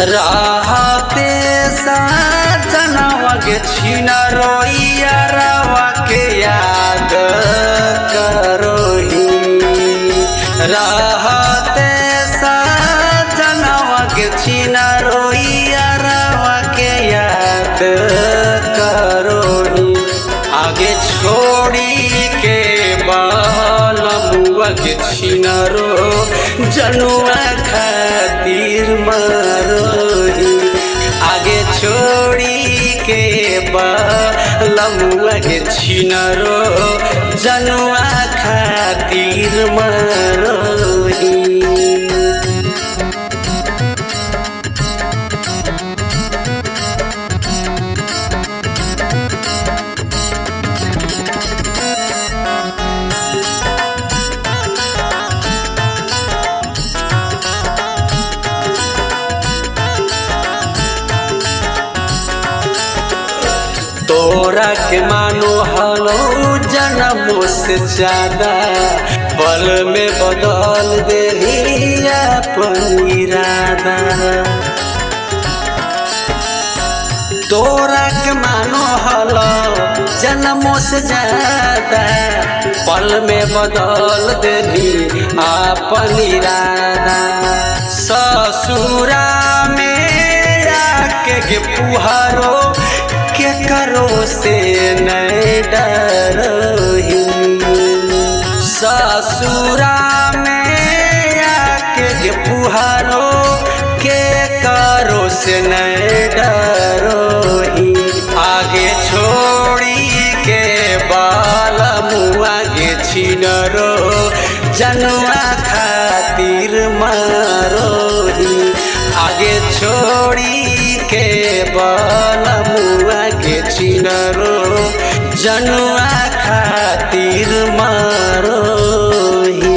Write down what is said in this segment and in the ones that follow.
रहते सजनवा के छिनरोइयारवा के याद करोही। रहते सजनवा के छिनरोइयारवा के याद करोही। आगे छोड़ी के बलमुआ के छिनरो जनुआ खातिर मरोही। आगे छोड़ी के बलमुआ के छिनरो जनुआ खातिर मरोही। तोरा के मानो हलो जन्मों से ज्यादा, पल में बदल देही अपन इरादा। तोरा के मानो हलो जन्मों से ज्यादा, पल में बदल देही अपन इरादा। ससुरा में आके पुहारो के करो से नहीं डरोही। ससुरा में आके पुहारो के करो से नहीं डरोही। आगे छोड़ी के बलमुआ के छिनरो जनुआ खातिर मरोही। आगे छोड़ी के बलमुआ के छिनरो जनुआ खातिर मरोही।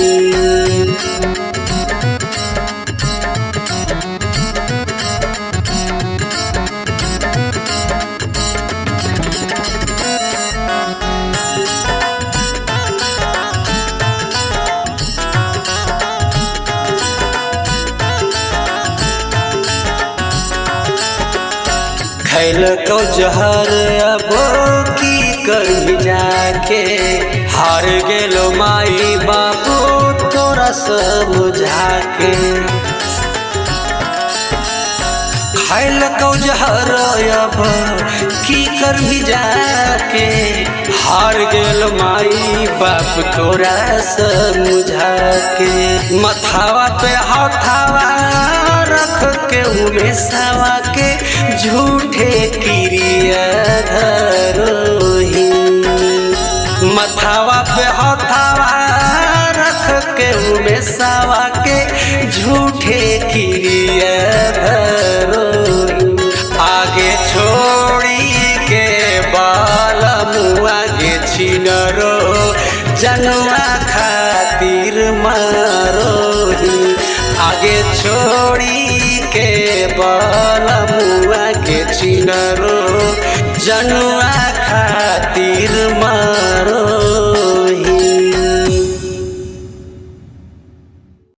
खैल को जहर अब की कहीं जाके, हार गेलो माई बापू तोरा समझा के। खैल को जहर अब की कहीं जाके, हार गेलो माई बाप तोरा समझा के। मथावा पे हथावा रख के उमेशवा के झूठे क्रिया धरोही। मथावा पे हथावा रख के उमेशवा के झूठे क्रिया धरोही। आगे छोड़ी के बलमुआ के छिनरो जनुआ खातिर मरोही। आगे छोड़ी के बलमुआ के छिनरो जनुआ